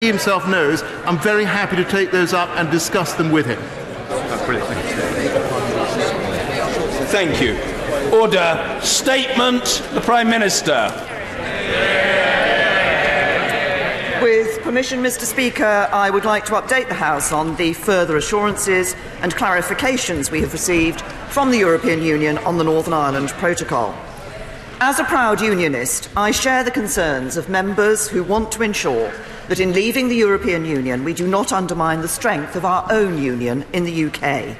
himself knows, I'm very happy to take those up and discuss them with him. That's brilliant. Thank you. Order. Statement, the Prime Minister. With permission, Mr. Speaker, I would like to update the House on the further assurances and clarifications we have received from the European Union on the Northern Ireland Protocol. As a proud unionist, I share the concerns of members who want to ensure that in leaving the European Union we do not undermine the strength of our own union in the UK.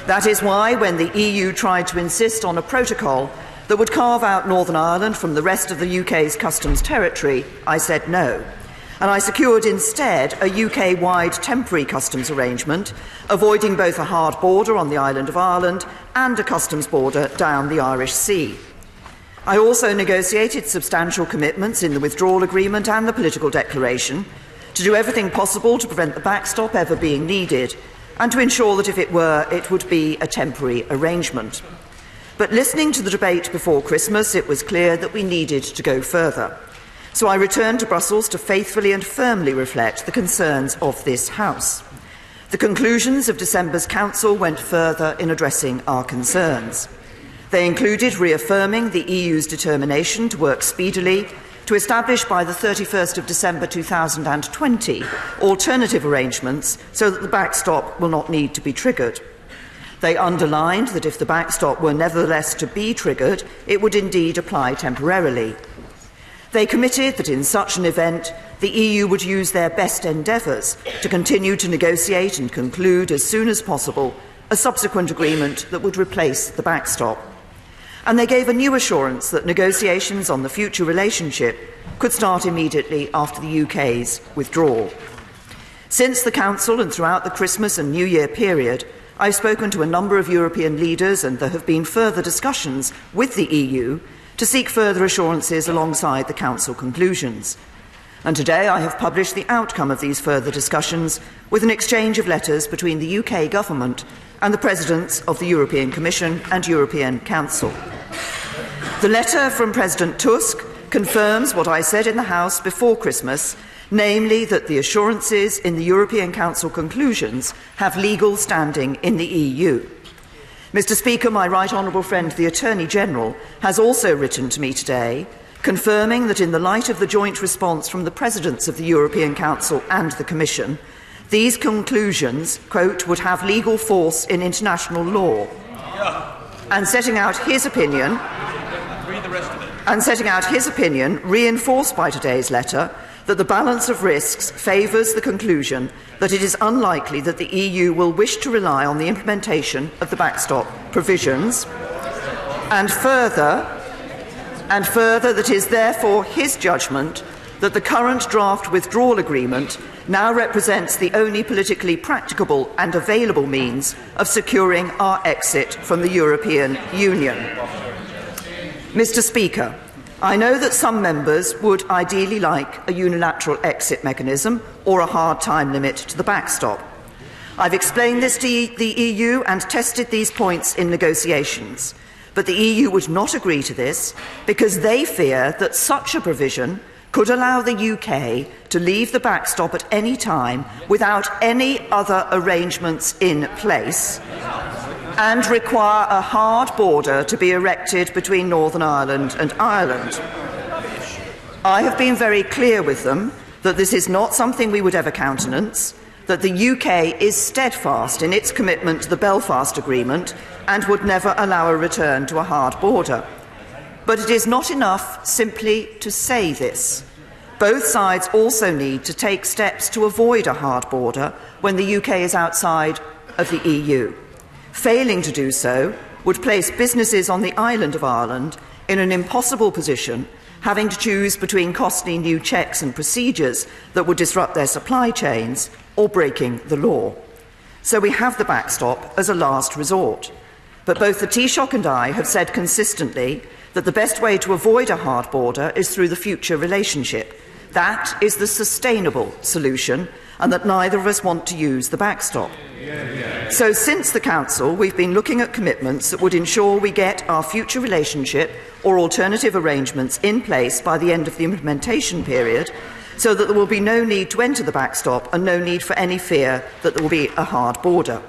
That is why, when the EU tried to insist on a protocol that would carve out Northern Ireland from the rest of the UK's customs territory, I said no. And I secured instead a UK-wide temporary customs arrangement, avoiding both a hard border on the island of Ireland and a customs border down the Irish Sea. I also negotiated substantial commitments in the withdrawal agreement and the political declaration to do everything possible to prevent the backstop ever being needed, and to ensure that if it were, it would be a temporary arrangement. But listening to the debate before Christmas, it was clear that we needed to go further. So I returned to Brussels to faithfully and firmly reflect the concerns of this House. The conclusions of December's Council went further in addressing our concerns. They included reaffirming the EU's determination to work speedily to establish by the 31st of December 2020 alternative arrangements so that the backstop will not need to be triggered. They underlined that if the backstop were nevertheless to be triggered, it would indeed apply temporarily. They committed that in such an event, the EU would use their best endeavours to continue to negotiate and conclude as soon as possible a subsequent agreement that would replace the backstop. And they gave a new assurance that negotiations on the future relationship could start immediately after the UK's withdrawal. Since the Council and throughout the Christmas and New Year period, I've spoken to a number of European leaders, and there have been further discussions with the EU to seek further assurances alongside the Council conclusions. And today I have published the outcome of these further discussions with an exchange of letters between the UK Government and the Presidents of the European Commission and European Council. The letter from President Tusk confirms what I said in the House before Christmas, namely that the assurances in the European Council conclusions have legal standing in the EU. Mr. Speaker, my right honourable friend, the Attorney-General, has also written to me today, confirming that in the light of the joint response from the Presidents of the European Council and the Commission, these conclusions, quote, would have legal force in international law, and setting out his opinion, reinforced by today's letter, that the balance of risks favours the conclusion that it is unlikely that the EU will wish to rely on the implementation of the backstop provisions, and further that it is therefore his judgment that the current draft withdrawal agreement now represents the only politically practicable and available means of securing our exit from the European Union. Mr. Speaker, I know that some members would ideally like a unilateral exit mechanism or a hard time limit to the backstop. I've explained this to the EU and tested these points in negotiations, but the EU would not agree to this because they fear that such a provision could allow the UK to leave the backstop at any time without any other arrangements in place and require a hard border to be erected between Northern Ireland and Ireland. I have been very clear with them that this is not something we would ever countenance, that the UK is steadfast in its commitment to the Belfast Agreement and would never allow a return to a hard border. But it is not enough simply to say this. Both sides also need to take steps to avoid a hard border when the UK is outside of the EU. Failing to do so would place businesses on the island of Ireland in an impossible position, having to choose between costly new checks and procedures that would disrupt their supply chains or breaking the law. So we have the backstop as a last resort. But both the Taoiseach and I have said consistently that the best way to avoid a hard border is through the future relationship. That is the sustainable solution, and that neither of us want to use the backstop. So since the Council, we've been looking at commitments that would ensure we get our future relationship or alternative arrangements in place by the end of the implementation period, so that there will be no need to enter the backstop and no need for any fear that there will be a hard border.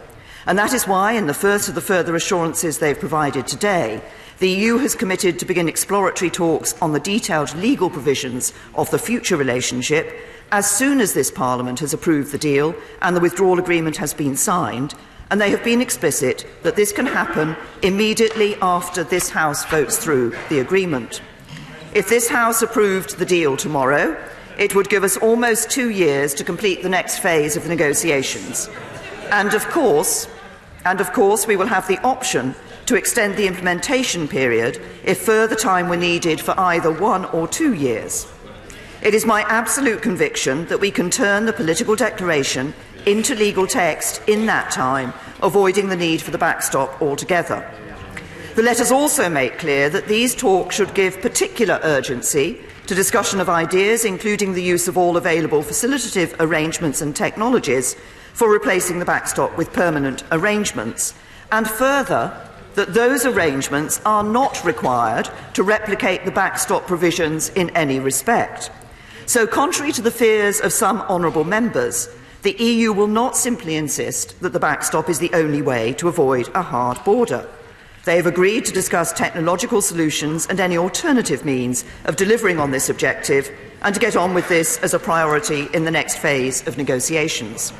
And that is why, in the first of the further assurances they've provided today, the EU has committed to begin exploratory talks on the detailed legal provisions of the future relationship as soon as this Parliament has approved the deal and the withdrawal agreement has been signed, and they have been explicit that this can happen immediately after this House votes through the agreement. If this House approved the deal tomorrow, it would give us almost 2 years to complete the next phase of the negotiations. And of course, we will have the option to extend the implementation period if further time were needed for either 1 or 2 years. It is my absolute conviction that we can turn the political declaration into legal text in that time, avoiding the need for the backstop altogether. The letters also make clear that these talks should give particular urgency to discussion of ideas, including the use of all available facilitative arrangements and technologies for replacing the backstop with permanent arrangements, and further, that those arrangements are not required to replicate the backstop provisions in any respect. So, contrary to the fears of some honourable members, the EU will not simply insist that the backstop is the only way to avoid a hard border. They have agreed to discuss technological solutions and any alternative means of delivering on this objective and to get on with this as a priority in the next phase of negotiations.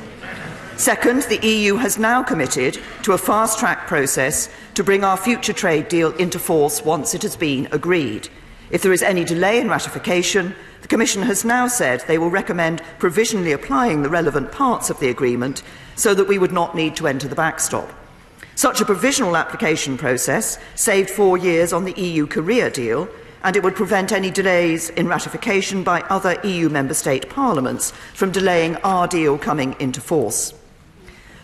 Second, the EU has now committed to a fast-track process to bring our future trade deal into force once it has been agreed. If there is any delay in ratification, the Commission has now said they will recommend provisionally applying the relevant parts of the agreement so that we would not need to enter the backstop. Such a provisional application process saved 4 years on the EU-Korea deal, and it would prevent any delays in ratification by other EU member state parliaments from delaying our deal coming into force.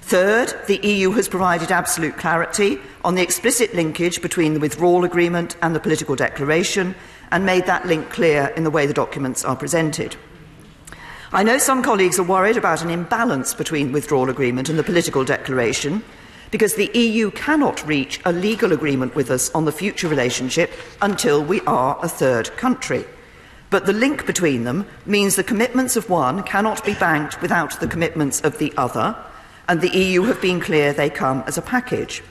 Third, the EU has provided absolute clarity on the explicit linkage between the withdrawal agreement and the political declaration and made that link clear in the way the documents are presented. I know some colleagues are worried about an imbalance between the withdrawal agreement and the political declaration because the EU cannot reach a legal agreement with us on the future relationship until we are a third country. But the link between them means the commitments of one cannot be banked without the commitments of the other, and the EU have been clear they come as a package.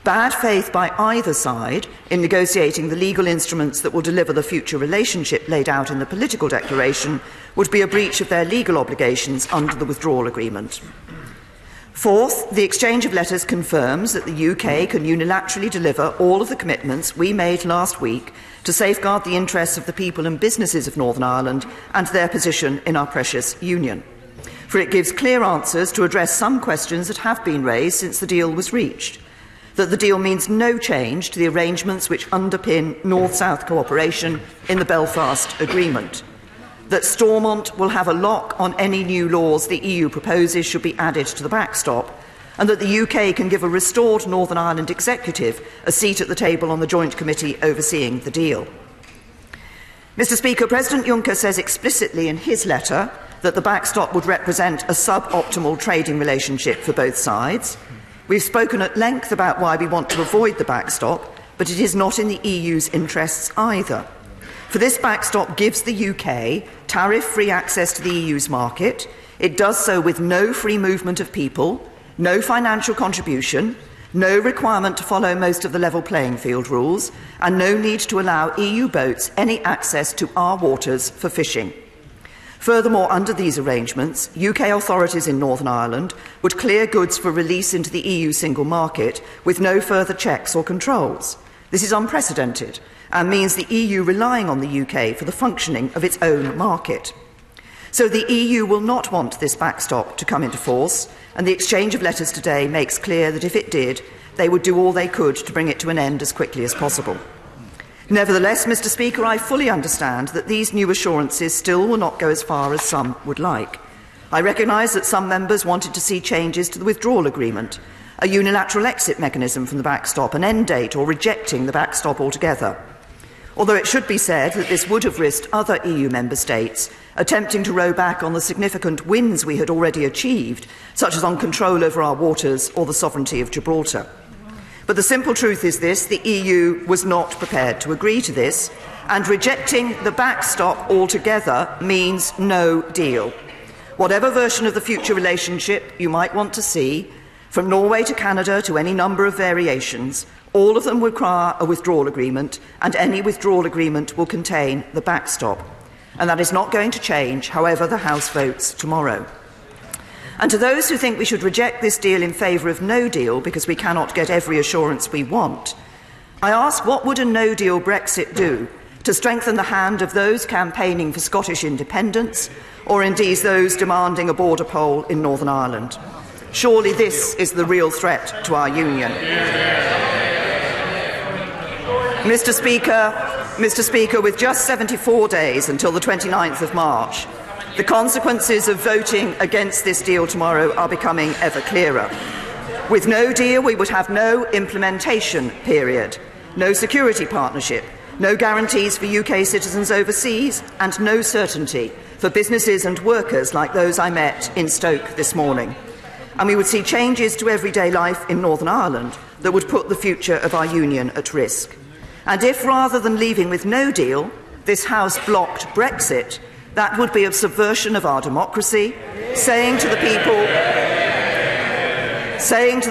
Bad faith by either side in negotiating the legal instruments that will deliver the future relationship laid out in the political declaration would be a breach of their legal obligations under the withdrawal agreement. Fourth, the exchange of letters confirms that the UK can unilaterally deliver all of the commitments we made last week to safeguard the interests of the people and businesses of Northern Ireland and their position in our precious union. For it gives clear answers to address some questions that have been raised since the deal was reached. That the deal means no change to the arrangements which underpin North-South cooperation in the Belfast Agreement. That Stormont will have a lock on any new laws the EU proposes should be added to the backstop, and that the UK can give a restored Northern Ireland executive a seat at the table on the joint committee overseeing the deal. Mr. Speaker, President Juncker says explicitly in his letter that the backstop would represent a suboptimal trading relationship for both sides. We've spoken at length about why we want to avoid the backstop, but it is not in the EU's interests either. For this backstop gives the UK tariff-free access to the EU's market. It does so with no free movement of people, no financial contribution, no requirement to follow most of the level playing field rules, and no need to allow EU boats any access to our waters for fishing. Furthermore, under these arrangements, UK authorities in Northern Ireland would clear goods for release into the EU single market with no further checks or controls. This is unprecedented and means the EU relying on the UK for the functioning of its own market. So the EU will not want this backstop to come into force, and the exchange of letters today makes clear that if it did, they would do all they could to bring it to an end as quickly as possible. Nevertheless, Mr. Speaker, I fully understand that these new assurances still will not go as far as some would like. I recognise that some members wanted to see changes to the withdrawal agreement, a unilateral exit mechanism from the backstop, an end date, or rejecting the backstop altogether. Although it should be said that this would have risked other EU member states attempting to row back on the significant wins we had already achieved, such as on control over our waters or the sovereignty of Gibraltar. But the simple truth is this: the EU was not prepared to agree to this, and rejecting the backstop altogether means no deal. Whatever version of the future relationship you might want to see, from Norway to Canada to any number of variations, all of them require a withdrawal agreement, and any withdrawal agreement will contain the backstop. And that is not going to change, however the House votes tomorrow. And to those who think we should reject this deal in favour of no deal because we cannot get every assurance we want, I ask, what would a no-deal Brexit do to strengthen the hand of those campaigning for Scottish independence, or indeed those demanding a border poll in Northern Ireland? Surely this is the real threat to our union. Mr. Speaker, with just 74 days until the 29th of March, the consequences of voting against this deal tomorrow are becoming ever clearer. With no deal, we would have no implementation period, no security partnership, no guarantees for UK citizens overseas, and no certainty for businesses and workers like those I met in Stoke this morning. And we would see changes to everyday life in Northern Ireland that would put the future of our union at risk. And if, rather than leaving with no deal, this House blocked Brexit, that would be a subversion of our democracy, saying to the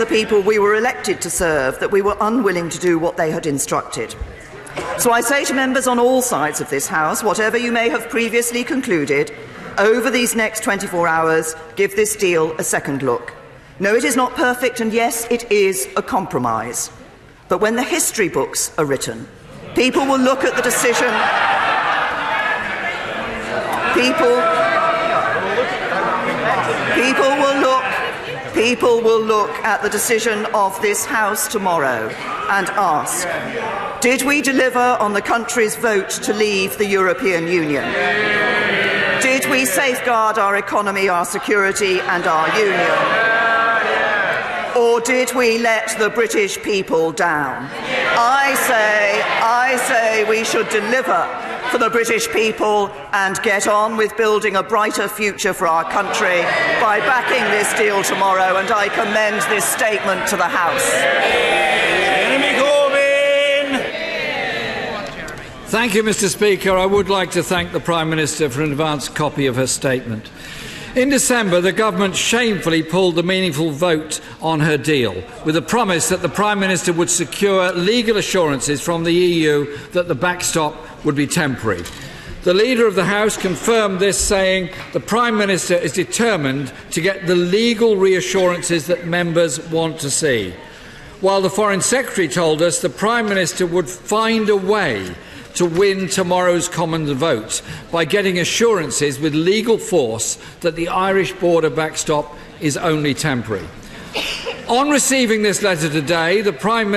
people we were elected to serve that we were unwilling to do what they had instructed. So I say to members on all sides of this House, whatever you may have previously concluded, over these next 24 hours, give this deal a second look. No, it is not perfect, and yes, it is a compromise. But when the history books are written, people will look at the decision. People will look at the decision of this House tomorrow and ask, did we deliver on the country's vote to leave the European Union? Did we safeguard our economy, our security and our union? Or did we let the British people down? I say we should deliver for the British people and get on with building a brighter future for our country by backing this deal tomorrow, and I commend this statement to the House. Thank you, Mr. Speaker. I would like to thank the Prime Minister for an advance copy of her statement. In December, the government shamefully pulled the meaningful vote on her deal, with a promise that the Prime Minister would secure legal assurances from the EU that the backstop would be temporary. The Leader of the House confirmed this, saying the Prime Minister is determined to get the legal reassurances that members want to see, while the Foreign Secretary told us the Prime Minister would find a way to win tomorrow's common vote by getting assurances with legal force that the Irish border backstop is only temporary. On receiving this letter today, to the Prime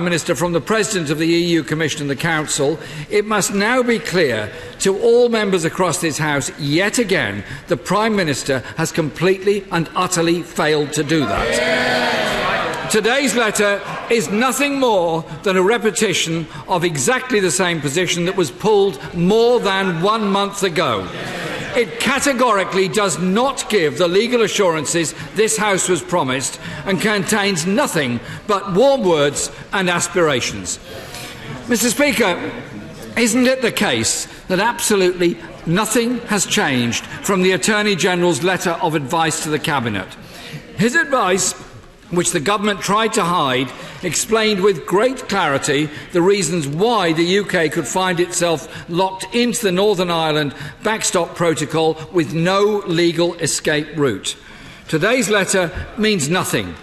Minister from the President of the EU Commission and the Council, it must now be clear to all members across this House, yet again, the Prime Minister has completely and utterly failed to do that. Today's letter is nothing more than a repetition of exactly the same position that was pulled more than 1 month ago. It categorically does not give the legal assurances this House was promised and contains nothing but warm words and aspirations. Mr. Speaker, isn't it the case that absolutely nothing has changed from the Attorney General's letter of advice to the Cabinet? His advice, which the government tried to hide, explained with great clarity the reasons why the UK could find itself locked into the Northern Ireland backstop protocol with no legal escape route. Today's letter means nothing.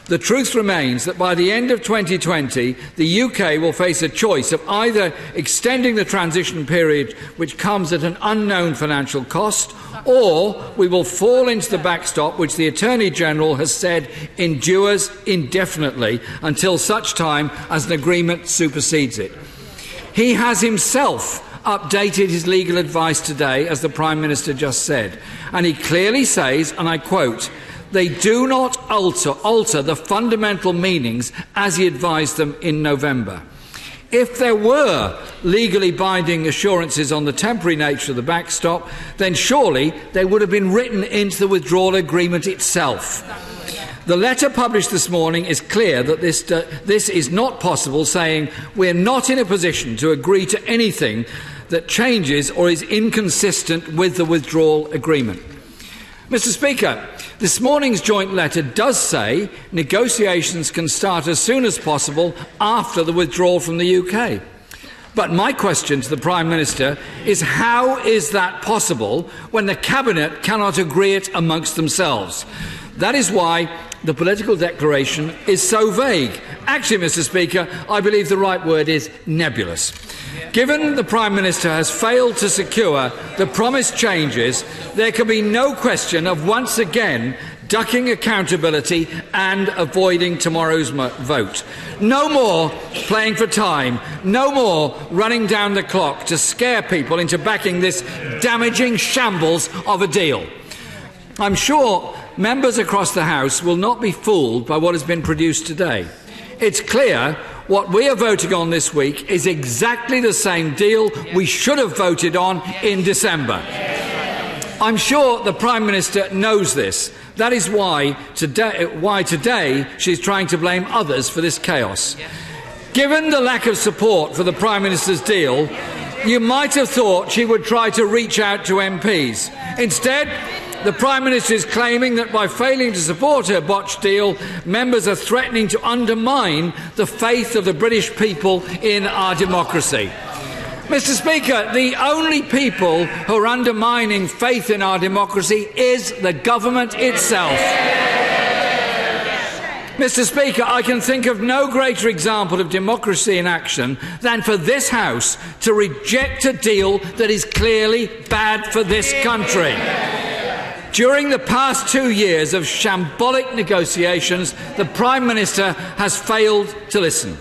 The truth remains that by the end of 2020, the UK will face a choice of either extending the transition period, which comes at an unknown financial cost, or we will fall into the backstop, which the Attorney General has said endures indefinitely until such time as an agreement supersedes it. He has himself updated his legal advice today, as the Prime Minister just said, and he clearly says, and I quote, "They do not alter the fundamental meanings as he advised them in November." If there were legally binding assurances on the temporary nature of the backstop, then surely they would have been written into the withdrawal agreement itself. The letter published this morning is clear that this is not possible, saying we're not in a position to agree to anything that changes or is inconsistent with the withdrawal agreement. Mr. Speaker, this morning's joint letter does say negotiations can start as soon as possible after the withdrawal from the UK. But my question to the Prime Minister is, how is that possible when the Cabinet cannot agree it amongst themselves? That is why the political declaration is so vague. Actually, Mr. Speaker, I believe the right word is nebulous. Given the Prime Minister has failed to secure the promised changes, there can be no question of once again ducking accountability and avoiding tomorrow's vote. No more playing for time, no more running down the clock to scare people into backing this damaging shambles of a deal. I'm sure members across the House will not be fooled by what has been produced today. It's clear what we are voting on this week is exactly the same deal we should have voted on in December. I'm sure the Prime Minister knows this. That is why today she's trying to blame others for this chaos. Given the lack of support for the Prime Minister's deal, you might have thought she would try to reach out to MPs. Instead, the Prime Minister is claiming that by failing to support her botched deal, members are threatening to undermine the faith of the British people in our democracy. Mr. Speaker, the only people who are undermining faith in our democracy is the government itself. Mr. Speaker, I can think of no greater example of democracy in action than for this House to reject a deal that is clearly bad for this country. During the past 2 years of shambolic negotiations, the Prime Minister has failed to listen.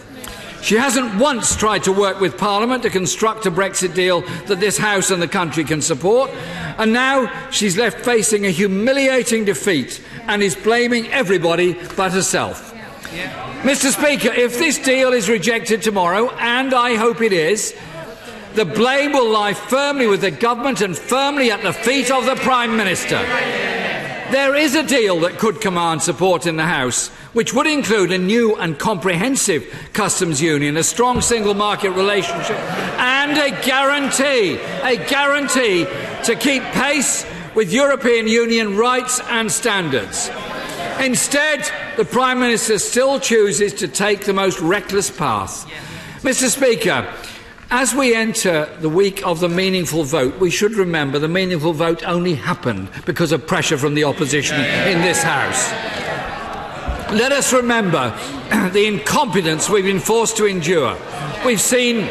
She hasn't once tried to work with Parliament to construct a Brexit deal that this House and the country can support, and now she's left facing a humiliating defeat and is blaming everybody but herself. Mr. Speaker, if this deal is rejected tomorrow, and I hope it is, the blame will lie firmly with the government and firmly at the feet of the Prime Minister. There is a deal that could command support in the House, which would include a new and comprehensive customs union, a strong single market relationship, and a guarantee to keep pace with European Union rights and standards. Instead, the Prime Minister still chooses to take the most reckless path. Mr. Speaker, as we enter the week of the meaningful vote, we should remember the meaningful vote only happened because of pressure from the opposition in this House. Let us remember the incompetence we've been forced to endure. We've seen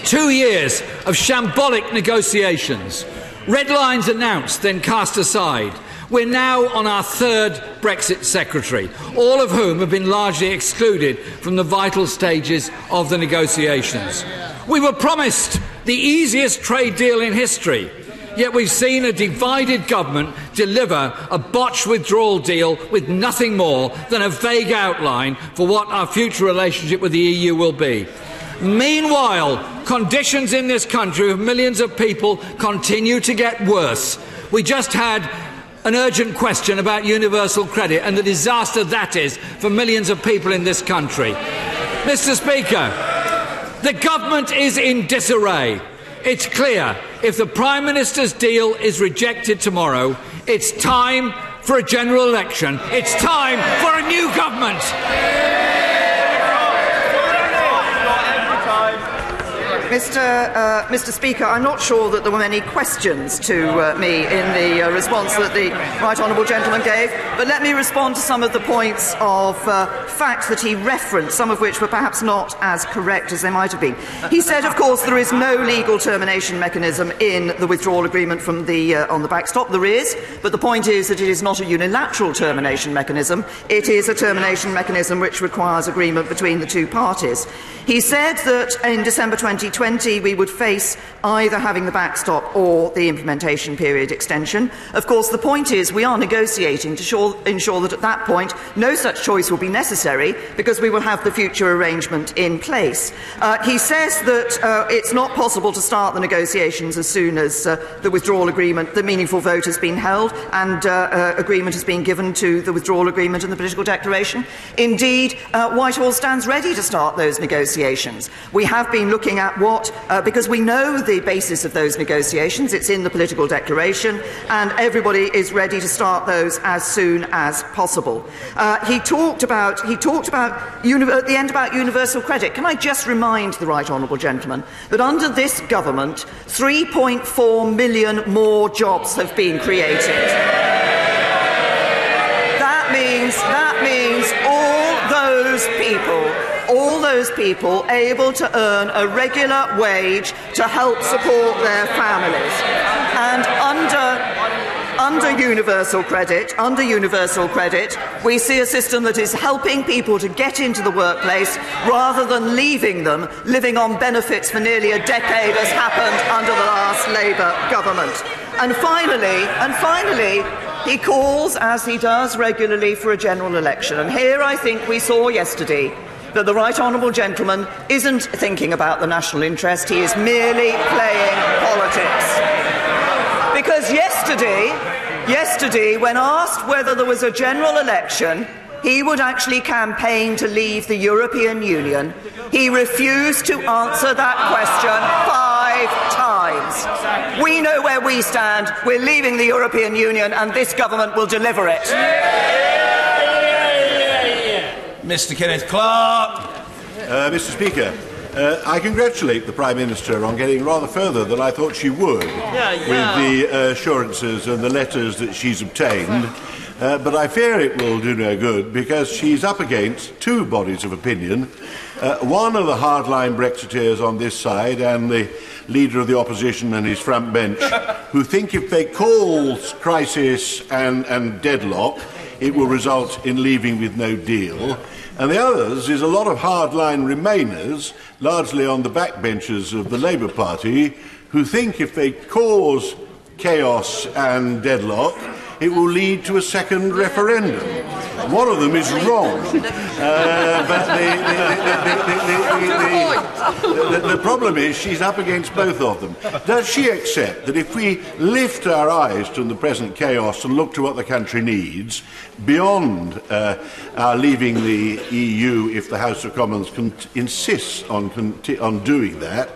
2 years of shambolic negotiations, red lines announced, then cast aside. We're now on our third Brexit secretary, all of whom have been largely excluded from the vital stages of the negotiations. We were promised the easiest trade deal in history, yet we've seen a divided government deliver a botched withdrawal deal with nothing more than a vague outline for what our future relationship with the EU will be. Meanwhile, conditions in this country of millions of people continue to get worse. We just had an urgent question about universal credit and the disaster that is for millions of people in this country. Mr. Speaker, the government is in disarray. It's clear if the Prime Minister's deal is rejected tomorrow, it's time for a general election. It's time for a new government. Mr. Speaker, I'm not sure that there were many questions to me in the response that the right honourable gentleman gave, but let me respond to some of the points of fact that he referenced, some of which were perhaps not as correct as they might have been. He said, of course, there is no legal termination mechanism in the withdrawal agreement from on the backstop. There is, but the point is that it is not a unilateral termination mechanism. It is a termination mechanism which requires agreement between the two parties. He said that in December 2020 we would face either having the backstop or the implementation period extension. Of course, the point is we are negotiating to ensure that at that point no such choice will be necessary, because we will have the future arrangement in place. He says that it's not possible to start the negotiations as soon as the withdrawal agreement, the meaningful vote has been held and agreement has been given to the withdrawal agreement and the political declaration. Indeed, Whitehall stands ready to start those negotiations. We have been looking at what, because we know the basis of those negotiations, it's in the political declaration, and everybody is ready to start those as soon as possible. He talked about at the end about universal credit. Can I just remind the right honourable gentleman that under this government 3.4 million more jobs have been created. That means all those people able to earn a regular wage to help support their families. And under universal credit, we see a system that is helping people to get into the workplace rather than leaving them living on benefits for nearly a decade, as happened under the last Labour government. And finally, he calls, as he does regularly, for a general election. And here I think we saw yesterday that the right honourable gentleman isn't thinking about the national interest, he is merely playing politics. Because yesterday, when asked whether there was a general election, he would actually campaign to leave the European Union. He refused to answer that question 5 times. We know where we stand. We're leaving the European Union, and this government will deliver it. Mr. Kenneth Clarke. Mr. Speaker, I congratulate the Prime Minister on getting rather further than I thought she would with the assurances and the letters that she's obtained. But I fear it will do no good, because she's up against two bodies of opinion. One are the hardline Brexiteers on this side and the Leader of the Opposition and his front bench, who think if they cause crisis and deadlock, it will result in leaving with no deal. And the others is a lot of hardline Remainers, largely on the backbenches of the Labour Party, who think if they cause chaos and deadlock, it will lead to a second referendum. One of them is wrong. But the problem is she's up against both of them. Does she accept that if we lift our eyes from the present chaos and look to what the country needs, beyond our leaving the EU if the House of Commons insists on doing that,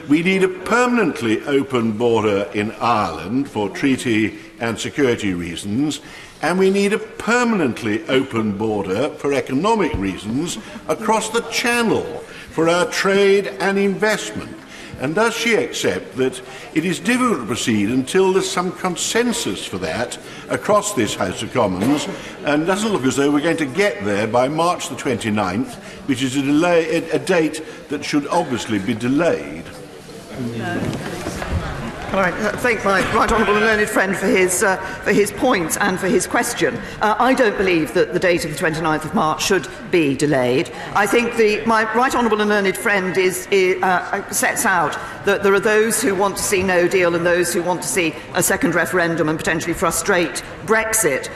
we need a permanently open border in Ireland for treaty and security reasons, and we need a permanently open border for economic reasons across the Channel for our trade and investment? And does she accept that it is difficult to proceed until there's some consensus for that across this House of Commons, and doesn't look as though we're going to get there by March the 29th, which is a date that should obviously be delayed? Can I thank my right honourable and learned friend for his points and for his question. I don't believe that the date of the 29th of March should be delayed. I think my right honourable and learned friend sets out that there are those who want to see no deal and those who want to see a second referendum and potentially frustrate Brexit.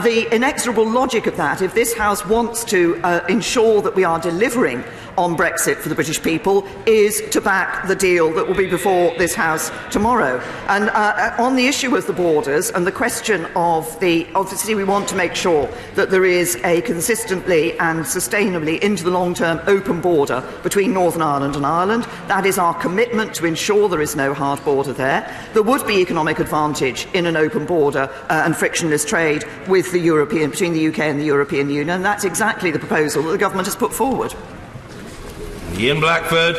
The inexorable logic of that, if this House wants to ensure that we are delivering on Brexit for the British people, is to back the deal that will be before this House tomorrow. And on the issue of the borders and the question of obviously we want to make sure that there is a consistently and sustainably into the long term open border between Northern Ireland and Ireland. That is our commitment to ensure there is no hard border there. There would be economic advantage in an open border and frictionless trade with between the UK and the European Union, and that's exactly the proposal that the government has put forward. Ian Blackford.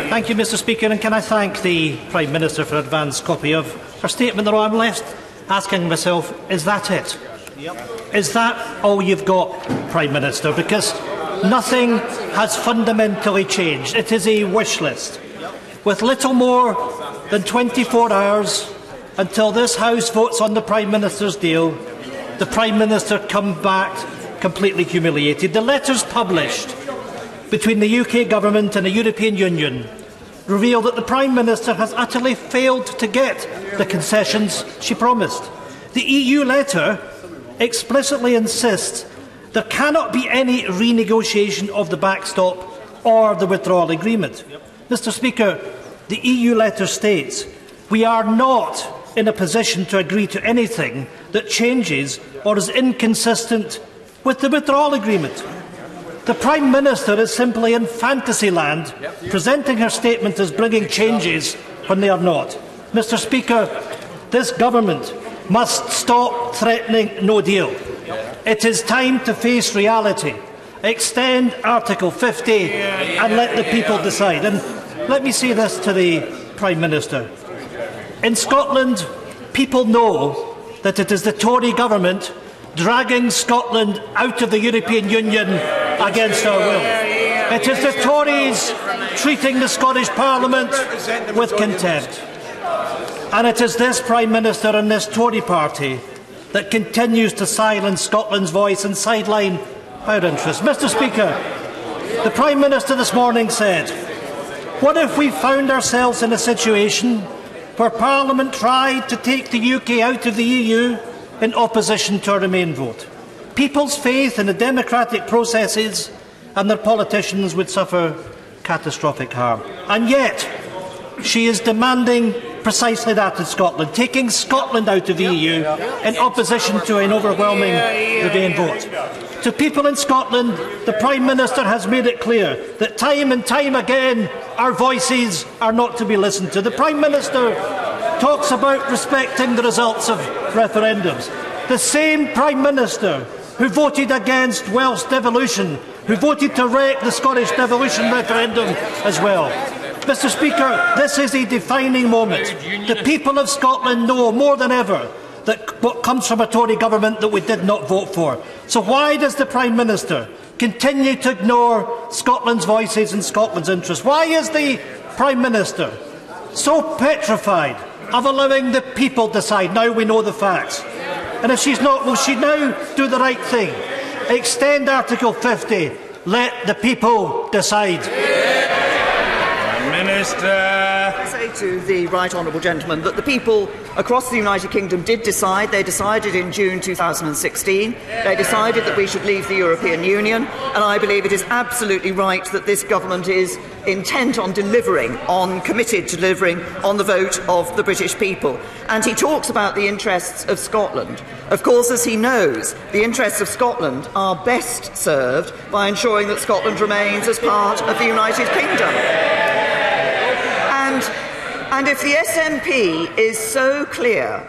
Thank you, Mr. Speaker, and can I thank the Prime Minister for an advance copy of her statement, though I'm left asking myself, is that it? Yep. Is that all you've got, Prime Minister? Because nothing has fundamentally changed. It is a wish list. With little more than 24 hours until this House votes on the Prime Minister's deal, the Prime Minister comes back completely humiliated. The letters published between the UK Government and the European Union reveal that the Prime Minister has utterly failed to get the concessions she promised. The EU letter explicitly insists there cannot be any renegotiation of the backstop or the withdrawal agreement. Mr. Speaker, the EU letter states we are not in a position to agree to anything that changes or is inconsistent with the withdrawal agreement. The Prime Minister is simply in fantasy land, presenting her statement as bringing changes when they are not. Mr. Speaker, this government must stop threatening no deal. It is time to face reality. Extend Article 50 and let the people decide. And let me say this to the Prime Minister. In Scotland, people know that it is the Tory government dragging Scotland out of the European Union against our will. It is the Tories treating the Scottish Parliament with contempt. And it is this Prime Minister and this Tory party that continues to silence Scotland's voice and sideline our interests. Mr. Speaker, the Prime Minister this morning said, what if we found ourselves in a situation where Parliament tried to take the UK out of the EU in opposition to a Remain vote? People's faith in the democratic processes and their politicians would suffer catastrophic harm. And yet, she is demanding precisely that in Scotland, taking Scotland out of the EU in opposition to an overwhelming Remain vote. To people in Scotland, the Prime Minister has made it clear that time and time again our voices are not to be listened to. The Prime Minister talks about respecting the results of referendums. The same Prime Minister who voted against Welsh devolution, who voted to wreck the Scottish devolution referendum as well. Mr. Speaker, this is a defining moment. The people of Scotland know more than ever that what comes from a Tory government that we did not vote for. So why does the Prime Minister continue to ignore Scotland's voices and Scotland's interests? Why is the Prime Minister so petrified of allowing the people decide? Now we know the facts. And if she's not, will she now do the right thing? Extend Article 50. Let the people decide. Minister. I say to the right honourable gentleman that the people across the United Kingdom did decide. They decided in June 2016. They decided that we should leave the European Union, and I believe it is absolutely right that this government is intent on committed to delivering on the vote of the British people. And he talks about the interests of Scotland. Of course, as he knows, the interests of Scotland are best served by ensuring that Scotland remains as part of the United Kingdom. And if the SNP is so clear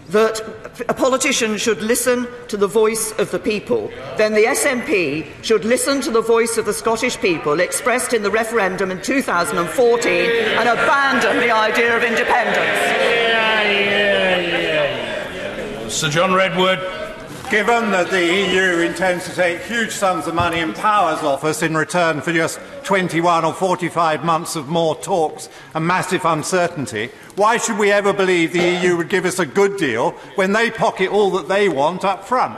that a politician should listen to the voice of the people, then the SNP should listen to the voice of the Scottish people expressed in the referendum in 2014 and abandon the idea of independence. Sir John Redwood. Given that the EU intends to take huge sums of money and powers off us in return for just 21 or 45 months of more talks and massive uncertainty, why should we ever believe the EU would give us a good deal when they pocket all that they want up front?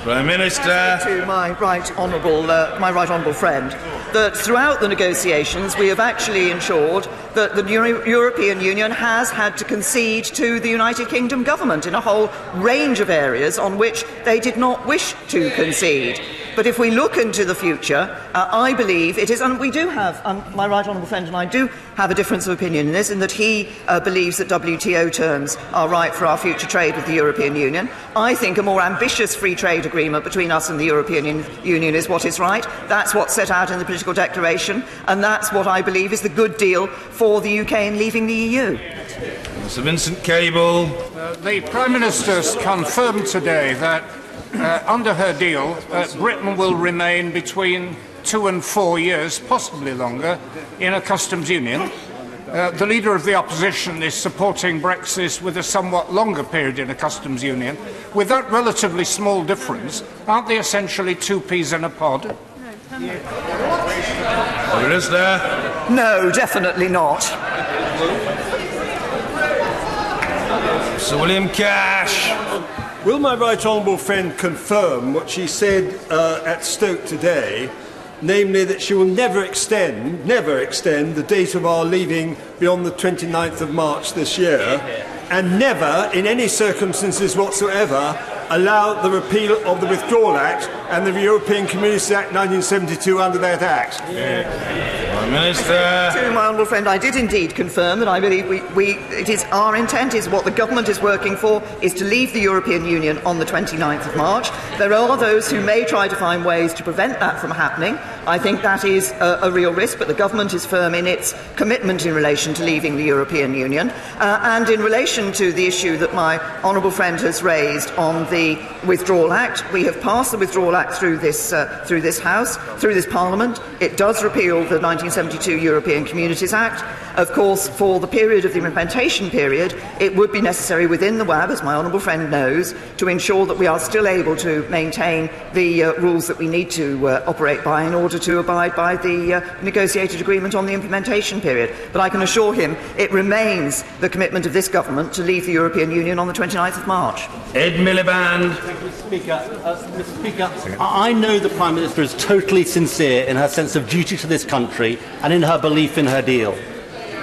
Prime Minister. To my right honourable friend, that throughout the negotiations we have actually ensured that the European Union has had to concede to the United Kingdom government in a whole range of areas on which they did not wish to concede. But if we look into the future, I believe it is, and we do have, my right honourable friend and I do have a difference of opinion in this, in that he believes that WTO terms are right for our future trade with the European Union. I think a more ambitious free trade agreement between us and the European Union is what is right. That's what's set out in the political declaration, and that's what I believe is the good deal for the UK in leaving the EU. Sir Vincent Cable. The Prime Minister's confirmed today that under her deal, Britain will remain between 2 and 4 years, possibly longer, in a customs union. The Leader of the Opposition is supporting Brexit with a somewhat longer period in a customs union. With that relatively small difference, aren't they essentially two peas in a pod? Minister. No, definitely not. Sir William Cash. Will my right honourable friend confirm what she said at Stoke today, namely that she will never extend the date of our leaving beyond the 29th of March this year, and never, in any circumstances whatsoever, allow the repeal of the Withdrawal Act and the European Community Act 1972 under that Act. Prime Minister. To my honourable friend, I did indeed confirm that I believe it is our intent, is what the government is working for, is to leave the European Union on the 29th of March. There are those who may try to find ways to prevent that from happening. I think that is a real risk, but the government is firm in its commitment in relation to leaving the European Union. And in relation to the issue that my honourable friend has raised on the Withdrawal Act, we have passed the Withdrawal Act through this House, through this Parliament. It does repeal the 1972 European Communities Act. Of course, for the period of the implementation period, it would be necessary within the WAB, as my honourable friend knows, to ensure that we are still able to maintain the rules that we need to operate by in order to abide by the negotiated agreement on the implementation period. But I can assure him it remains the commitment of this government to leave the European Union on the 29th of March. Ed Miliband. Mr. Speaker, I know the Prime Minister is totally sincere in her sense of duty to this country and in her belief in her deal.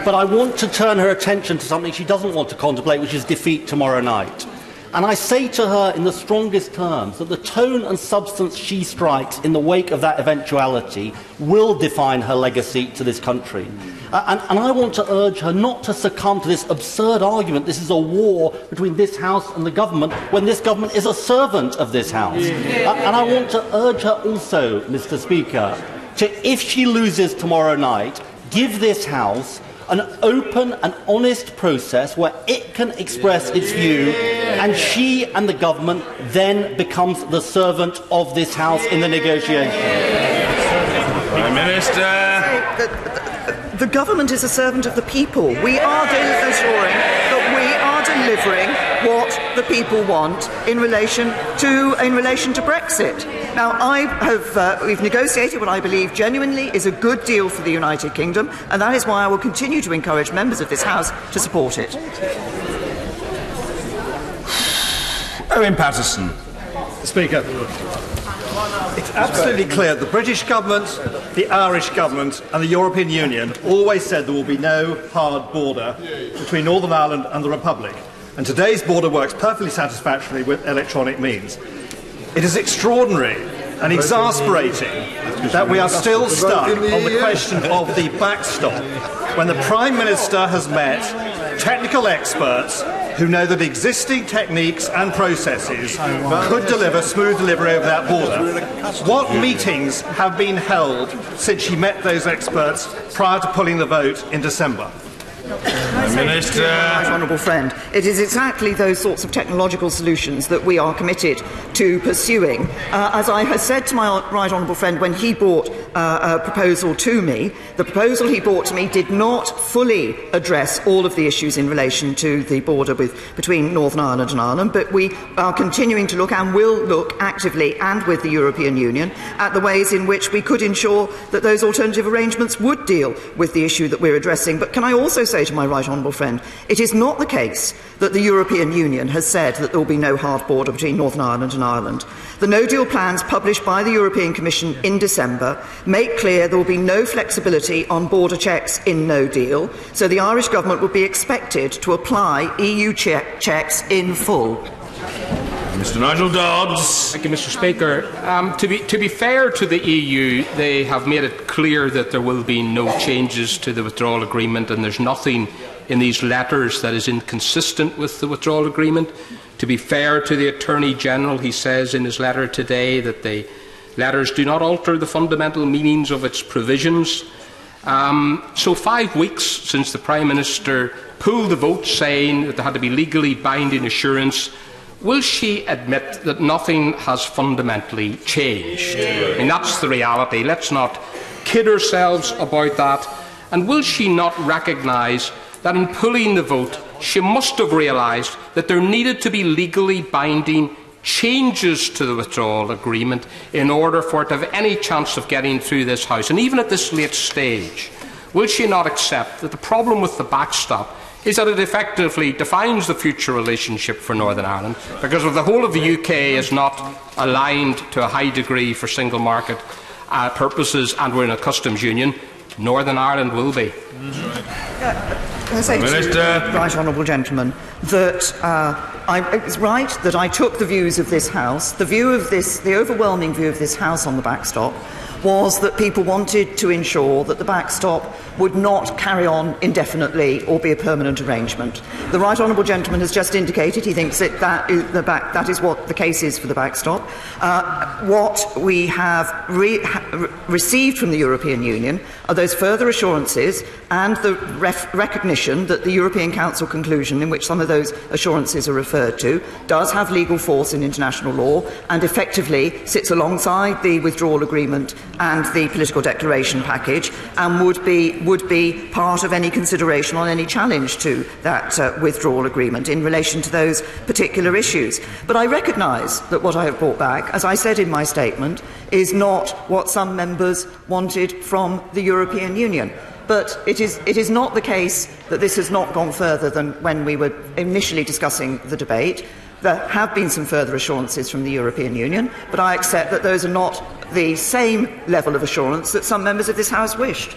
But I want to turn her attention to something she doesn't want to contemplate, which is defeat tomorrow night. And I say to her in the strongest terms that the tone and substance she strikes in the wake of that eventuality will define her legacy to this country. And I want to urge her not to succumb to this absurd argument this is a war between this House and the government, when this government is a servant of this House. And I want to urge her also, Mr. Speaker, to, if she loses tomorrow night, give this House an open and honest process where it can express its view, and she and the government then becomes the servant of this House in the negotiation. Prime Minister. The government is a servant of the people. We are assuring that we are delivering what the people want in relation to Brexit. Now, we've negotiated what I believe genuinely is a good deal for the United Kingdom, and that is why I will continue to encourage members of this House to support it. Owen Paterson. Speaker, it's absolutely clear the British government, the Irish government and the European Union always said there will be no hard border between Northern Ireland and the Republic. And today's border works perfectly satisfactorily with electronic means. It is extraordinary and exasperating that we are still stuck on the question of the backstop when the Prime Minister has met technical experts who know that existing techniques and processes could deliver smooth delivery of that border. What meetings have been held since she met those experts prior to pulling the vote in December? Minister. My honourable friend, it is exactly those sorts of technological solutions that we are committed to pursuing. As I have said to my right honourable friend when he brought a proposal to me, the proposal he brought to me did not fully address all of the issues in relation to the border between Northern Ireland and Ireland, but we are continuing to look and will look actively and with the European Union at the ways in which we could ensure that those alternative arrangements would deal with the issue that we're addressing. But can I also say to my right honourable friend, it is not the case that the European Union has said that there will be no hard border between Northern Ireland and Ireland. The no-deal plans published by the European Commission in December make clear there will be no flexibility on border checks in no deal, so the Irish government would be expected to apply EU checks in full. Mr. Nigel Dodds. Thank you, Mr. Speaker. To be fair to the EU, they have made it clear that there will be no changes to the withdrawal agreement, and there's nothing in these letters that is inconsistent with the withdrawal agreement. To be fair to the Attorney General, he says in his letter today that the letters do not alter the fundamental meanings of its provisions. So 5 weeks since the Prime Minister pulled the vote saying that there had to be legally binding assurance, will she admit that nothing has fundamentally changed? I mean, that's the reality. Let's not kid ourselves about that. And will she not recognise that in pulling the vote, she must have realised that there needed to be legally binding changes to the withdrawal agreement in order for it to have any chance of getting through this House? And even at this late stage, will she not accept that the problem with the backstop is that it effectively defines the future relationship for Northern Ireland, because if the whole of the UK is not aligned to a high degree for single market, purposes and we're in a customs union, Northern Ireland will be. Can I say to the right honourable gentleman that it's right that I took the views of this House. The overwhelming view of this House on the backstop was that people wanted to ensure that the backstop would not carry on indefinitely or be a permanent arrangement. The right honourable gentleman has just indicated he thinks that is what the case is for the backstop. What we have received from the European Union are those further assurances and the recognition that the European Council conclusion, in which some of those assurances are referred to, does have legal force in international law and effectively sits alongside the withdrawal agreement and the political declaration package, and would be part of any consideration on any challenge to that withdrawal agreement in relation to those particular issues. But I recognise that what I have brought back, as I said in my statement, is not what some members wanted from the European Union. But it is not the case that this has not gone further than when we were initially discussing the debate. There have been some further assurances from the European Union, but I accept that those are not the same level of assurance that some members of this House wished.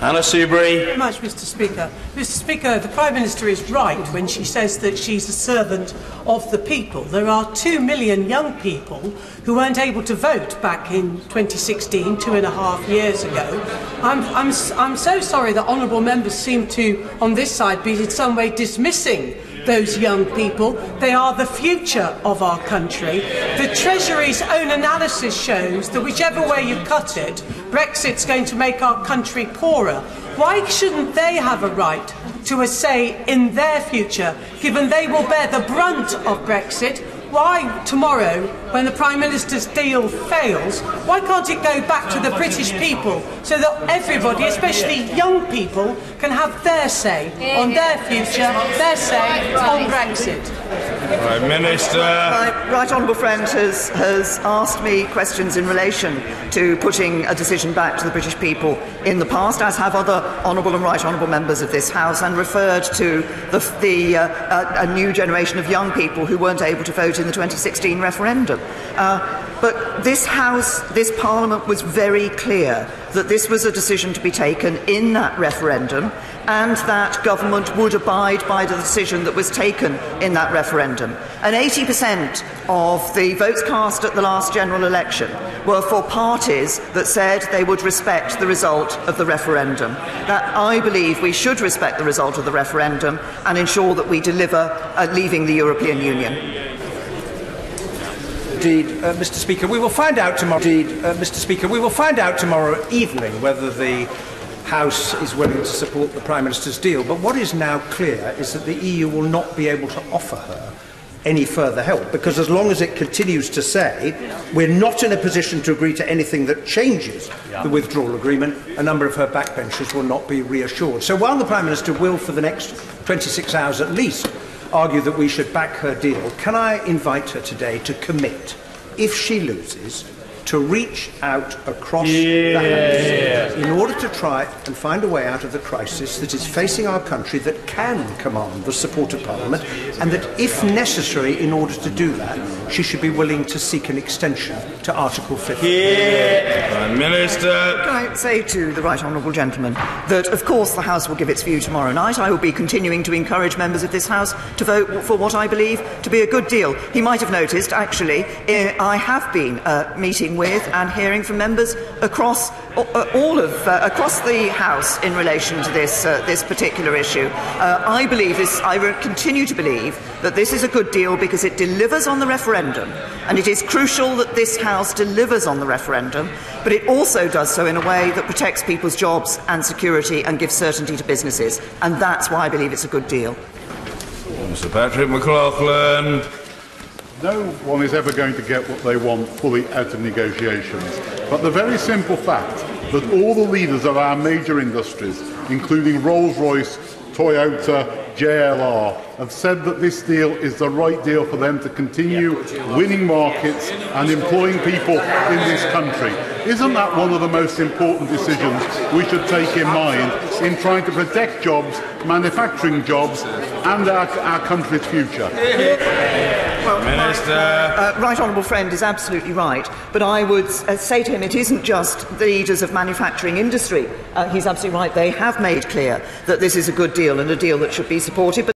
Anna Soubry. Thank you very much, Mr. Speaker. Mr. Speaker, the Prime Minister is right when she says that she's a servant of the people. There are 2 million young people who weren't able to vote back in 2016, 2.5 years ago. I'm so sorry that honourable members seem to, on this side, be in some way dismissing those young people. They are the future of our country. The Treasury's own analysis shows that whichever way you cut it, Brexit's going to make our country poorer. Why shouldn't they have a right to a say in their future, given they will bear the brunt of Brexit? Why tomorrow, when the Prime Minister's deal fails, why can't it go back to the British people so that everybody, especially young people, can have their say on their future, their say on Brexit? Prime Minister. My right honourable friend has asked me questions in relation to putting a decision back to the British people in the past, as have other honourable and right honourable members of this House, and referred to a new generation of young people who weren't able to vote in the 2016 referendum. But this House, this Parliament, was very clear that this was a decision to be taken in that referendum, and that government would abide by the decision that was taken in that referendum. And 80% of the votes cast at the last general election were for parties that said they would respect the result of the referendum. That I believe we should respect the result of the referendum and ensure that we deliver leaving the European Union. Indeed, Mr. Speaker, we will find out tomorrow. Mr. Speaker, we will find out tomorrow evening whether the House is willing to support the Prime Minister's deal. But what is now clear is that the EU will not be able to offer her any further help, because as long as it continues to say we're not in a position to agree to anything that changes the withdrawal agreement, a number of her backbenchers will not be reassured. So while the Prime Minister will, for the next 26 hours at least, argue that we should back her deal, can I invite her today to commit, if she loses, to reach out across the House in order to try and find a way out of the crisis that is facing our country, that can command the support of Parliament, and that, if necessary, in order to do that, she should be willing to seek an extension to Article 50. Prime Minister. Can I say to the right honourable gentleman that, of course, the House will give its view tomorrow night. I will be continuing to encourage members of this House to vote for what I believe to be a good deal. He might have noticed, actually, I have been meeting with and hearing from members across across the House in relation to this particular issue. I continue to believe that this is a good deal because it delivers on the referendum, and it is crucial that this House delivers on the referendum, but it also does so in a way that protects people's jobs and security and gives certainty to businesses, and that's why I believe it's a good deal. Mr. Patrick McLaughlin. No one is ever going to get what they want fully out of negotiations. But the very simple fact that all the leaders of our major industries, including Rolls-Royce, Toyota, JLR, have said that this deal is the right deal for them to continue winning markets and employing people in this country. Isn't that one of the most important decisions we should take in mind in trying to protect jobs, manufacturing jobs, and our country's future? Well, my right honourable friend is absolutely right, but I would say to him it isn't just the leaders of manufacturing industry. He's absolutely right. They have made clear that this is a good deal and a deal that should be supported.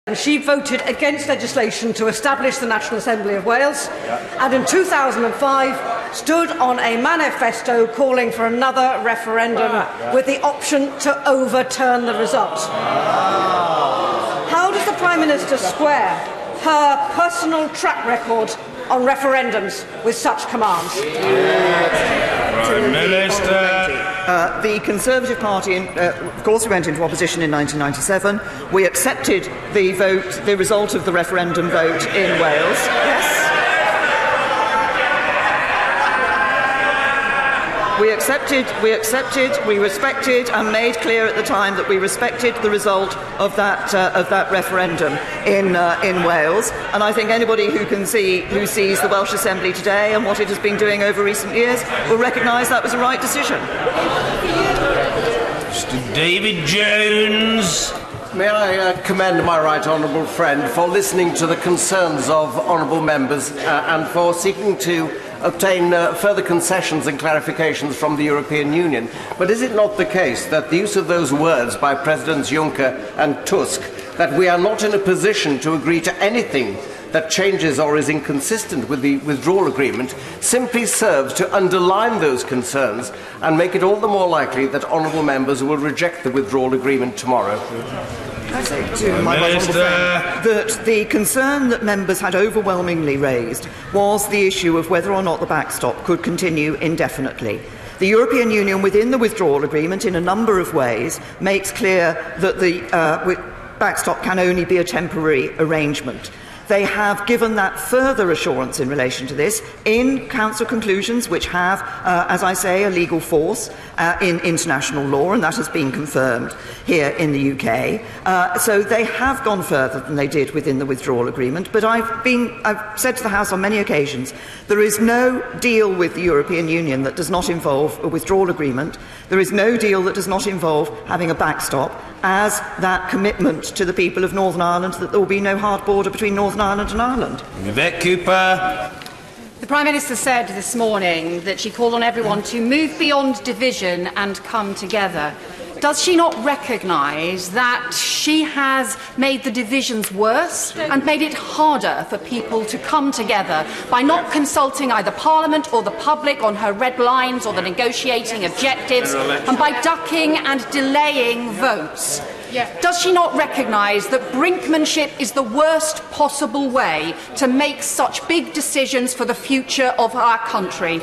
But she voted against legislation to establish the National Assembly of Wales, and in 2005 stood on a manifesto calling for another referendum with the option to overturn the result. How does the Prime Minister square her personal track record on referendums with such commands? Prime Minister. The Conservative Party, of course, we went into opposition in 1997. We accepted the result of the referendum vote in Wales. Yes. We respected and made clear at the time that we respected the result of that referendum in Wales. And I think anybody who sees the Welsh Assembly today and what it has been doing over recent years will recognise that was a right decision. Mr. David Jones. May I commend my right honourable friend for listening to the concerns of honourable members and for seeking to obtain further concessions and clarifications from the European Union. But is it not the case that the use of those words by Presidents Juncker and Tusk, that we are not in a position to agree to anything that changes or is inconsistent with the withdrawal agreement, simply serves to underline those concerns and make it all the more likely that honourable members will reject the withdrawal agreement tomorrow? Can I say to my right honourable friend that the concern that members had overwhelmingly raised was the issue of whether or not the backstop could continue indefinitely. The European Union, within the withdrawal agreement, in a number of ways, makes clear that the backstop can only be a temporary arrangement. They have given that further assurance in relation to this in Council conclusions, which have, as I say, a legal force in international law, and that has been confirmed here in the UK. So they have gone further than they did within the withdrawal agreement. But I've said to the House on many occasions, there is no deal with the European Union that does not involve a withdrawal agreement. There is no deal that does not involve having a backstop, as that commitment to the people of Northern Ireland that there will be no hard border between Northern Ireland and Ireland. Yvette Cooper. The Prime Minister said this morning that she called on everyone to move beyond division and come together. Does she not recognise that she has made the divisions worse and made it harder for people to come together by not consulting either Parliament or the public on her red lines or the negotiating objectives, and by ducking and delaying votes? Does she not recognise that brinkmanship is the worst possible way to make such big decisions for the future of our country?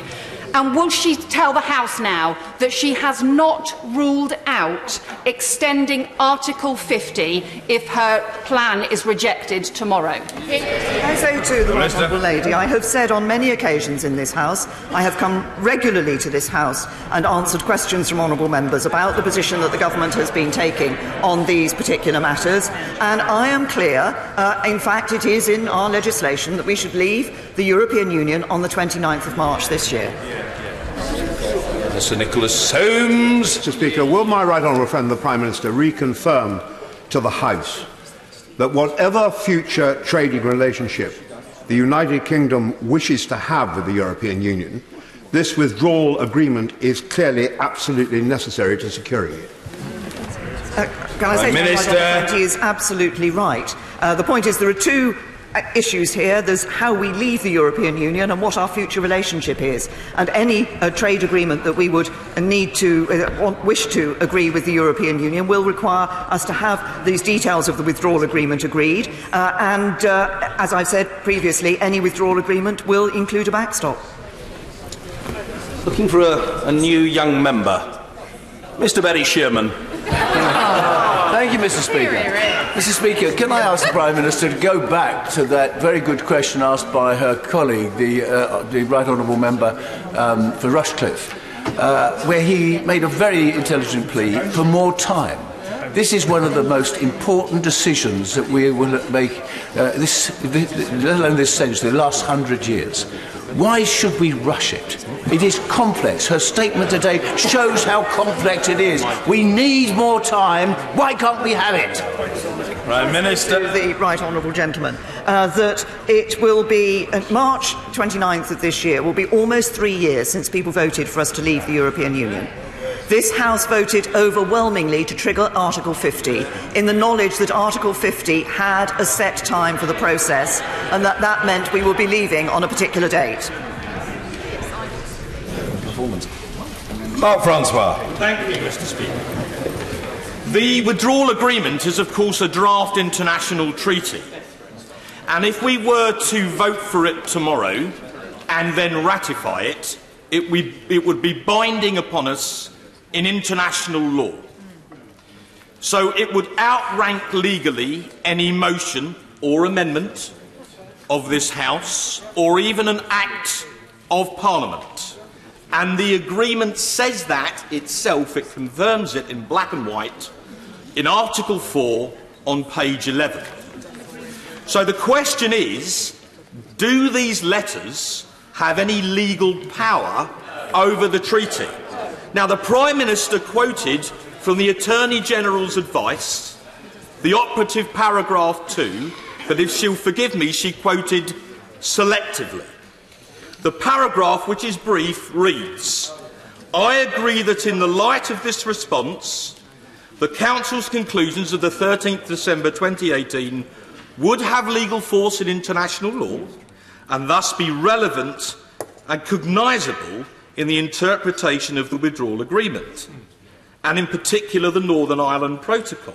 And will she tell the House now that she has not ruled out extending Article 50 if her plan is rejected tomorrow? I say to the right honourable lady, I have said on many occasions in this House, I have come regularly to this House and answered questions from honourable members about the position that the government has been taking on these particular matters, and I am clear, in fact it is in our legislation, that we should leave the European Union on the 29th of March this year. Sir Nicholas Soames. Mr. Speaker, will my right honourable friend the Prime Minister reconfirm to the House that whatever future trading relationship the United Kingdom wishes to have with the European Union, this withdrawal agreement is clearly absolutely necessary to securing it? Can I say that he is absolutely right. The point is there are two issues here. There's how we leave the European Union and what our future relationship is. And any trade agreement that we would need to wish to agree with the European Union will require us to have these details of the withdrawal agreement agreed. As I've said previously, any withdrawal agreement will include a backstop. Looking for a new young member. Mr. Barry Shearman. Thank you, Mr. Speaker. Mr. Speaker, can I ask the Prime Minister to go back to that very good question asked by her colleague, the Right Honourable Member for Rushcliffe, where he made a very intelligent plea for more time. This is one of the most important decisions that we will make, let alone this century, the last 100 years. Why should we rush it? It is complex. Her statement today shows how complex it is. We need more time. Why can't we have it? Prime Minister. To the Right Honourable Gentleman, that it will be March 29th of this year will be almost 3 years since people voted for us to leave the European Union. This House voted overwhelmingly to trigger Article 50 in the knowledge that Article 50 had a set time for the process and that meant we will be leaving on a particular date. Mark Francois. Thank you, Mr. Speaker. The withdrawal agreement is, of course, a draft international treaty. And if we were to vote for it tomorrow and then ratify it, it would be binding upon us in international law. So it would outrank legally any motion or amendment of this House or even an Act of Parliament. And the agreement says that itself, it confirms it in black and white in Article 4 on page 11. So the question is, do these letters have any legal power over the treaty? Now, the Prime Minister quoted from the Attorney General's advice, the operative paragraph 2, but if she'll forgive me, she quoted selectively. The paragraph, which is brief, reads, "I agree that in the light of this response, the Council's conclusions of the 13th December 2018 would have legal force in international law and thus be relevant and cognisable in the interpretation of the withdrawal agreement, and in particular the Northern Ireland Protocol,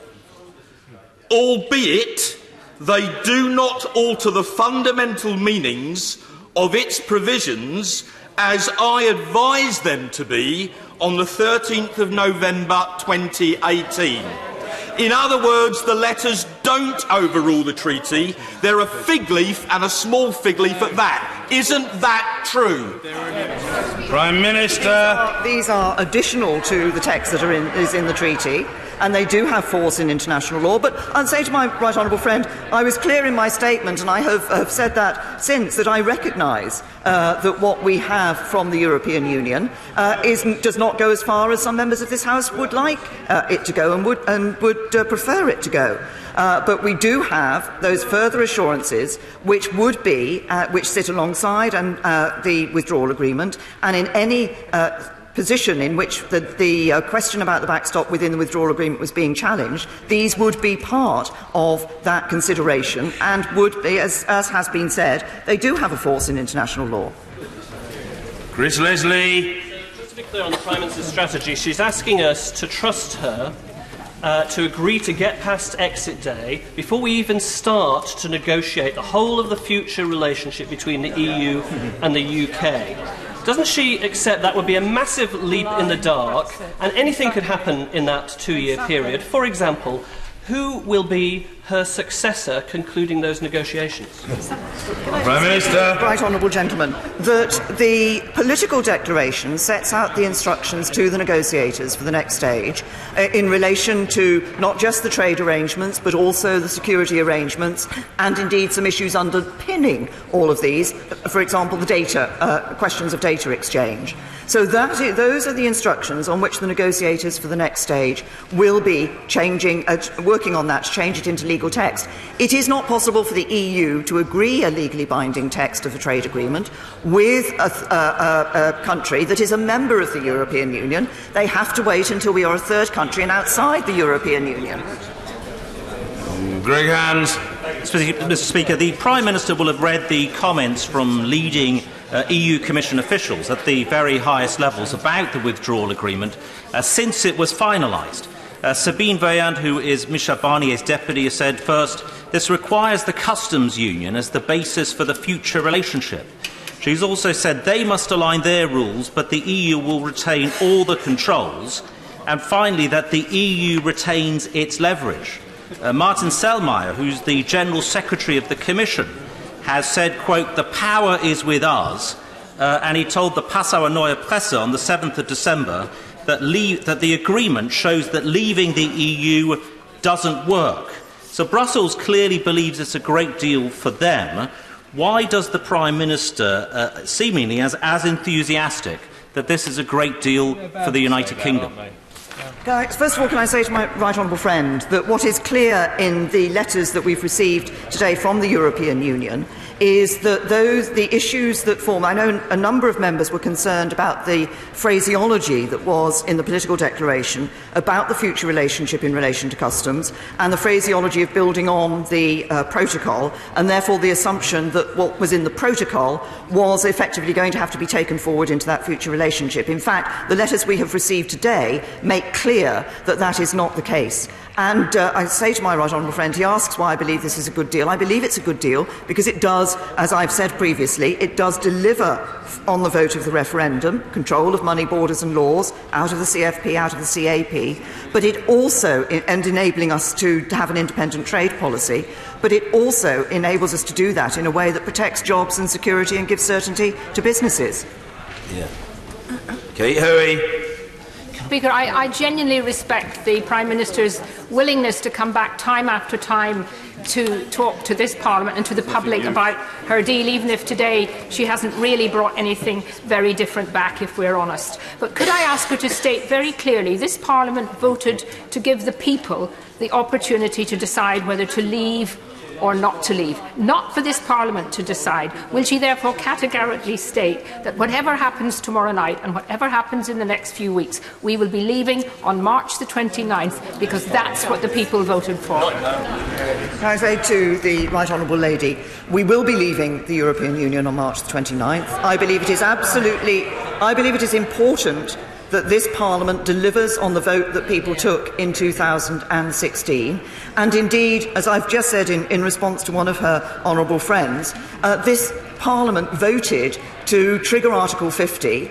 albeit they do not alter the fundamental meanings of its provisions as I advised them to be on the 13th of November 2018. In other words, the letters don't overrule the treaty. They're a fig leaf and a small fig leaf at that. Isn't that true? Prime Minister. These are additional to the text that is in the treaty, and they do have force in international law. But I'll say to my right honourable friend, I was clear in my statement, and I have said that since, that I recognise that what we have from the European Union does not go as far as some members of this House would like it to go and would prefer it to go. But we do have those further assurances which would be, which sit alongside the withdrawal agreement, and in any position in which the question about the backstop within the withdrawal agreement was being challenged, these would be part of that consideration and would be, as has been said, they do have a force in international law. Chris Leslie. Just to be clear on the Prime Minister's strategy, she's asking us to trust her to agree to get past exit day before we even start to negotiate the whole of the future relationship between the EU and the UK. Doesn't she accept that would be a massive leap in the dark and anything could happen in that 2-year period? For example, who will be her successor concluding those negotiations? Prime Minister. Right Honourable Gentleman, that the political declaration sets out the instructions to the negotiators for the next stage in relation to not just the trade arrangements but also the security arrangements and indeed some issues underpinning all of these, for example the data, questions of data exchange. So those are the instructions on which the negotiators for the next stage will be working on that to change it into legal text. It is not possible for the EU to agree a legally binding text of a trade agreement with a country that is a member of the European Union. They have to wait until we are a third country and outside the European Union. Greg Hands. Mr. Speaker, the Prime Minister will have read the comments from leading EU Commission officials at the very highest levels about the withdrawal agreement since it was finalised. Sabine Vaillant, who is Michel Barnier's deputy, has said, first, this requires the customs union as the basis for the future relationship. She's also said they must align their rules, but the EU will retain all the controls. And finally, that the EU retains its leverage. Martin Selmayr, who's the General Secretary of the Commission, has said, quote, "The power is with us," and he told the Passauer Neue Presse on the 7th of December that the agreement shows that leaving the EU doesn't work. So Brussels clearly believes it's a great deal for them. Why does the Prime Minister seemingly as enthusiastic that this is a great deal for the United Kingdom? First of all, can I say to my right honourable friend that what is clear in the letters that we've received today from the European Union is that the issues that form... I know a number of members were concerned about the phraseology that was in the political declaration about the future relationship in relation to customs and the phraseology of building on the protocol, and therefore the assumption that what was in the protocol was effectively going to have to be taken forward into that future relationship. In fact, the letters we have received today make clear that that is not the case. And I say to my right honourable friend, he asks why I believe this is a good deal. I believe it's a good deal because it does, as I've said previously, it does deliver on the vote of the referendum, control of money, borders and laws, out of the CFP, out of the CAP, but it also, and enabling us to have an independent trade policy, but it also enables us to do that in a way that protects jobs and security and gives certainty to businesses. Yeah. Kate Hoey. Speaker, I genuinely respect the Prime Minister's willingness to come back time after time to talk to this Parliament and to the public about her deal, even if today she hasn't really brought anything very different back, if we're honest. But could I ask her to state very clearly, this Parliament voted to give the people the opportunity to decide whether to leave or not to leave, not for this Parliament to decide. Will she therefore categorically state that whatever happens tomorrow night and whatever happens in the next few weeks, we will be leaving on March the 29th because that's what the people voted for? Can I say to the right honourable lady, we will be leaving the European Union on March the 29th. I believe it is important that this Parliament delivers on the vote that people took in 2016. And indeed, as I've just said in response to one of her honourable friends, this Parliament voted to trigger Article 50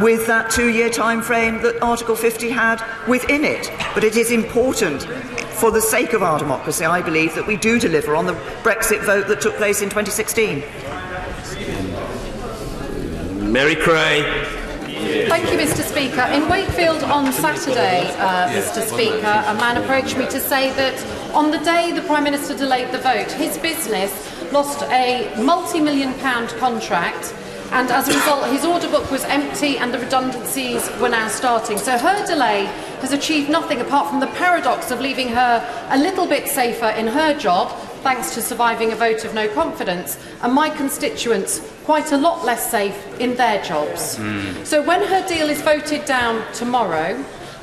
with that 2-year time frame that Article 50 had within it. But it is important, for the sake of our democracy, I believe, that we do deliver on the Brexit vote that took place in 2016. Mary Cray. Thank you, Mr. Speaker. In Wakefield on Saturday, Mr. Speaker, a man approached me to say that on the day the Prime Minister delayed the vote, his business lost a multi-million-pound contract, and as a result his order book was empty and the redundancies were now starting. So her delay has achieved nothing apart from the paradox of leaving her a little bit safer in her job, thanks to surviving a vote of no confidence, and my constituents quite a lot less safe in their jobs. So when her deal is voted down tomorrow,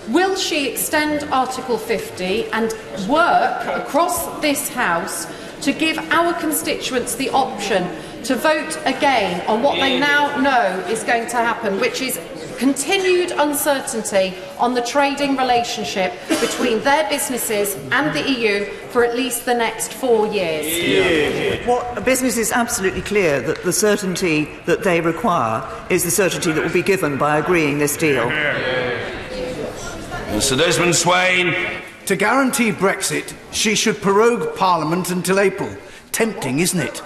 will she extend Article 50 and work across this House to give our constituents the option to vote again on what they now know is going to happen, which is continued uncertainty on the trading relationship between their businesses and the EU for at least the next 4 years? What business is absolutely clear that the certainty that they require is the certainty that will be given by agreeing this deal. Mr. Desmond Swain. To guarantee Brexit, she should prorogue Parliament until April. Tempting, isn't it?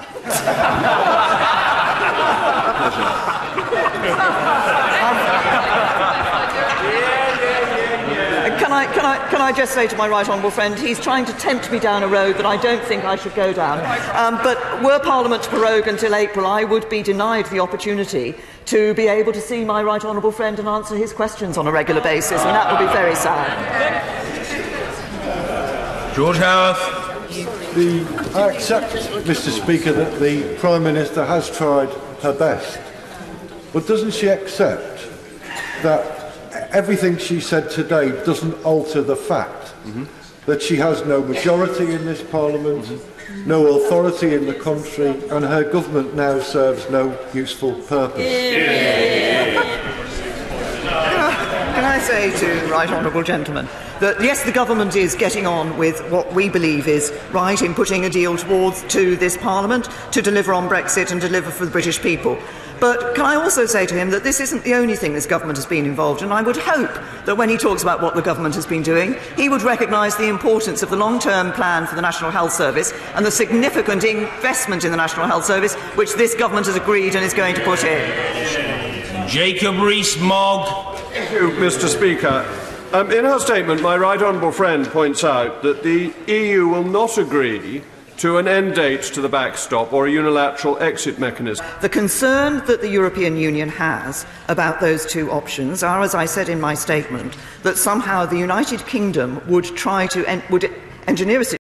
Can I just say to my right honourable friend, he's trying to tempt me down a road that I don't think I should go down. But were Parliament to prorogue until April, I would be denied the opportunity to be able to see my right honourable friend and answer his questions on a regular basis, and that would be very sad. George Howarth. I accept, Mr. Speaker, that the Prime Minister has tried her best. But doesn't she accept that everything she said today doesn't alter the fact that she has no majority in this Parliament, no authority in the country, and her government now serves no useful purpose? Can I say to the right honourable gentleman, that, yes, the government is getting on with what we believe is right in putting a deal to this Parliament to deliver on Brexit and deliver for the British people. But can I also say to him that this isn't the only thing this government has been involved in? I would hope that when he talks about what the government has been doing, he would recognise the importance of the long-term plan for the National Health Service and the significant investment in the National Health Service which this government has agreed and is going to put in. Jacob Rees-Mogg. Thank you, Mr. Speaker. In her statement, my right honourable friend points out that the EU will not agree to an end date to the backstop or a unilateral exit mechanism. The concern that the European Union has about those two options are, as I said in my statement, that somehow the United Kingdom would try to engineer a situation